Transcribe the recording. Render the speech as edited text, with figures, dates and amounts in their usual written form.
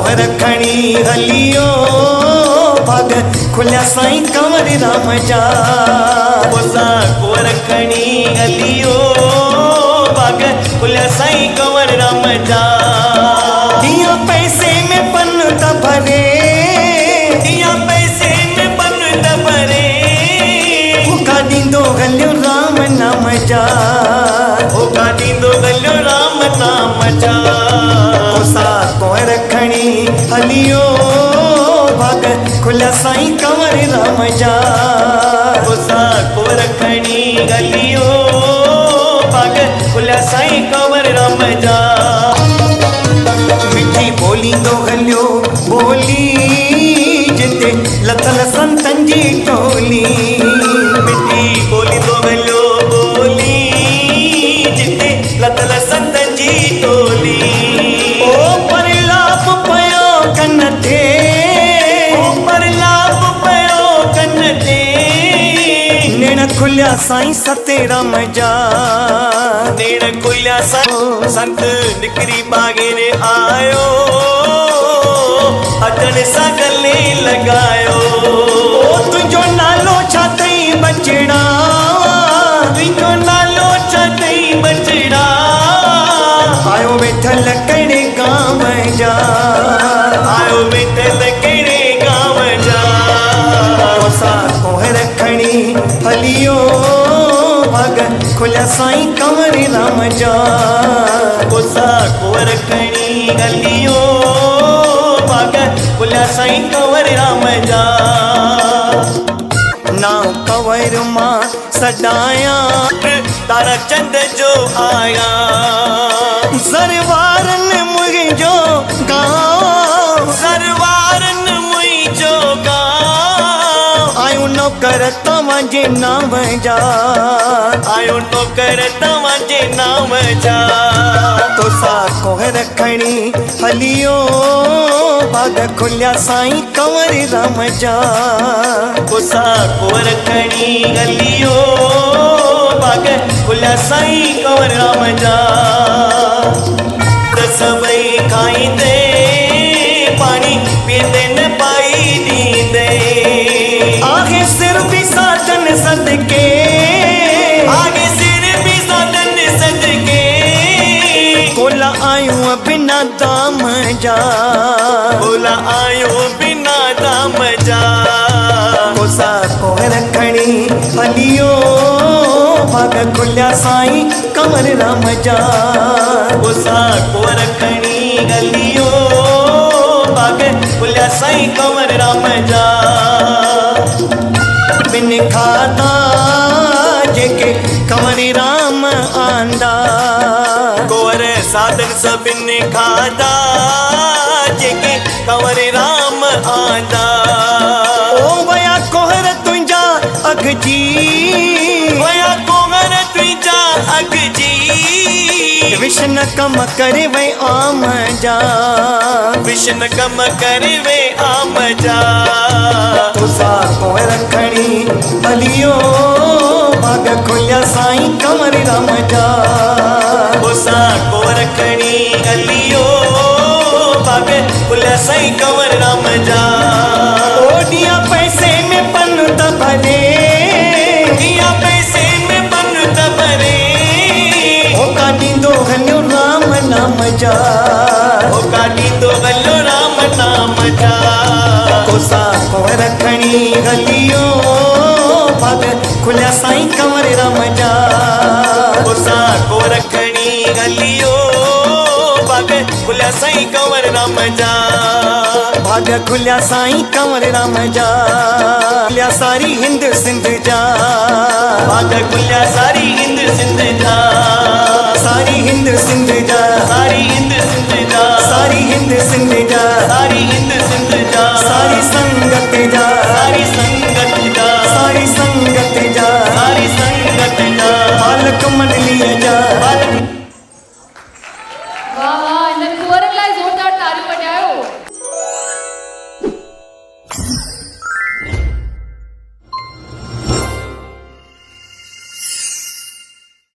कोहर खणी हलियो भाग खुलिया साईं कंवर राम जा। कोसा कोहर खणी हलियो भाग खुलिया साईं कंवर राम जा। दिया पैसे में पन त भरे, दिया पैसे में पन त भरे, भूखा ॾींदो हलियो राम नाम जा। भूखा ॾींदो हलियो राम नाम जा। कोसा कोहर खणी हलियो भाग खुलिया साईं कंवर राम जा। कोसा कोहर खणी हलियो भाग खुलिया साईं कंवर राम जा। मिठी बोली दो हलियो बोली जिते लथल संतन जी टोली। मिठी बोली दो हलियो बोली जिते लथल संतन जी टोली। ओ परलाप पयो कन ते, ओ परलाप पयो कन ते, नेण खुलिया साईं सतेराम जा। नेण खुलिया संत निकरी बागेर आयो, अजन सां गले लगायो। ओ तुझो नालो छा तई बचड़ा, तुझो नालो छा तई बचड़ा, आयो वेठल कहिड़े गांव जा। आयो वेठल कहिड़े गांव जा। कोसा कोहर खणी हलियो भाग खुलिया साईं कंवर राम जा। कोसा कोहर खणी हलियो भाग खुलिया साईं कंवर राम जा। ना कंवर मां सदाया तारा चंद जो आया, सरवारन मुंहिंजो गांव, सरवारन मुंहिंजो गांव। आयो नौकर तव्हांजे नाम जा। आयो नौकर तव्हांजे नाम जा। तोसा कोहर खणी हलियो भाग खुलिया साईं कंवर राम जा। कोसा कोहर खणी हलियो भाग खुलिया साईं कंवर राम जा। सभई खाईंदे पाणी पींदे न पाई ॾींदे, आगे सिर भी साधन सदके, आगे सिर भी साधन सदके, कोला आयूं बिना दाम जा। बोला आयो बिना दाम जा। कोसा कोहर खणी हलियो भाग खुलिया साईं कंवर राम जा। कोसा कोहर खणी हलियो भाग खुलिया साईं कंवर राम जा। बिन खाधा जेके कंवर राम आंदा, कोहर साधन सभिनि खाधा जेके कंवर राम आंदा। ओ वया कोहर तुंहिंजा अघ जी, वया कोहर तुंहिंजा अघ जी, विष्ण कम करे वै आम जा। विष्ण कम करे वे आम जा। तोसा कोहर खणी हलियो भाग खुलिया साईं कंवर राम जा। कोसा कोहर खणी हलियो भाग खुलिया साईं कंवर राम जा। ओडिया पैसे में पन त भरे, दिया पैसे में पन त भरे, होका ॾींदो हलियो राम नाम जा। होका ॾींदो हलियो राम नाम जा। कोसा कोहर खणी हलियो भाग खुलिया साईं कंवर राम जा। कोसा कोहर खणी हलियो भाग खुलिया साईं कंवर राम जा। भाग खुलिया साईं कंवर राम जा। खुलिया सारी हिंद सिंध जा। भाग खुलिया सारी हिंद सिंध जा। सारी हिंद सिंध जा। सारी हिंद सिंध जा। सारी हिंद सिंध जा। सारी हिंद सिंध जा। सारी संगत जा। सारी संगत